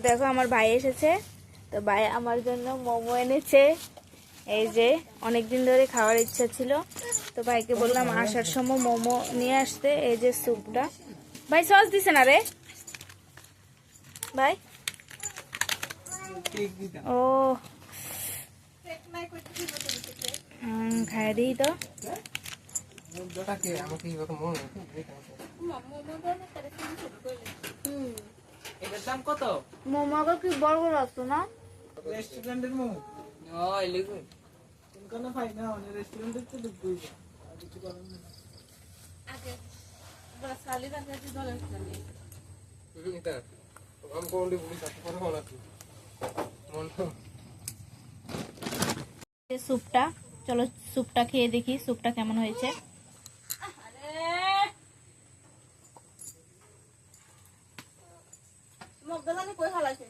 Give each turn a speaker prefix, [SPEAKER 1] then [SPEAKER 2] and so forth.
[SPEAKER 1] দেখো আমার ভাই এসেছে, তো ভাই আমার জন্য মোমো এনেছে। এই যে অনেকদিন ধরে খাওয়ার ইচ্ছা ছিল, তো ভাইকে বললাম আসার সময় মোমো নিয়ে আসতে। এই যে স্যুপটা, ভাই সস দিছে না রে ভাই? ও খাই দিই তো। মোমো কি বড় বড় আসতো না?
[SPEAKER 2] রেস্টুরেন্টের মোমো কোনখানে পাই না, অনেক রেস্টুরেন্টের তো ঢুকবই আর কিছু করার নেই।
[SPEAKER 1] স্যুপটা, চলো স্যুপটা খেয়ে দেখি স্যুপটা কেমন হয়েছে।
[SPEAKER 3] মগদলানি কই হালাইছে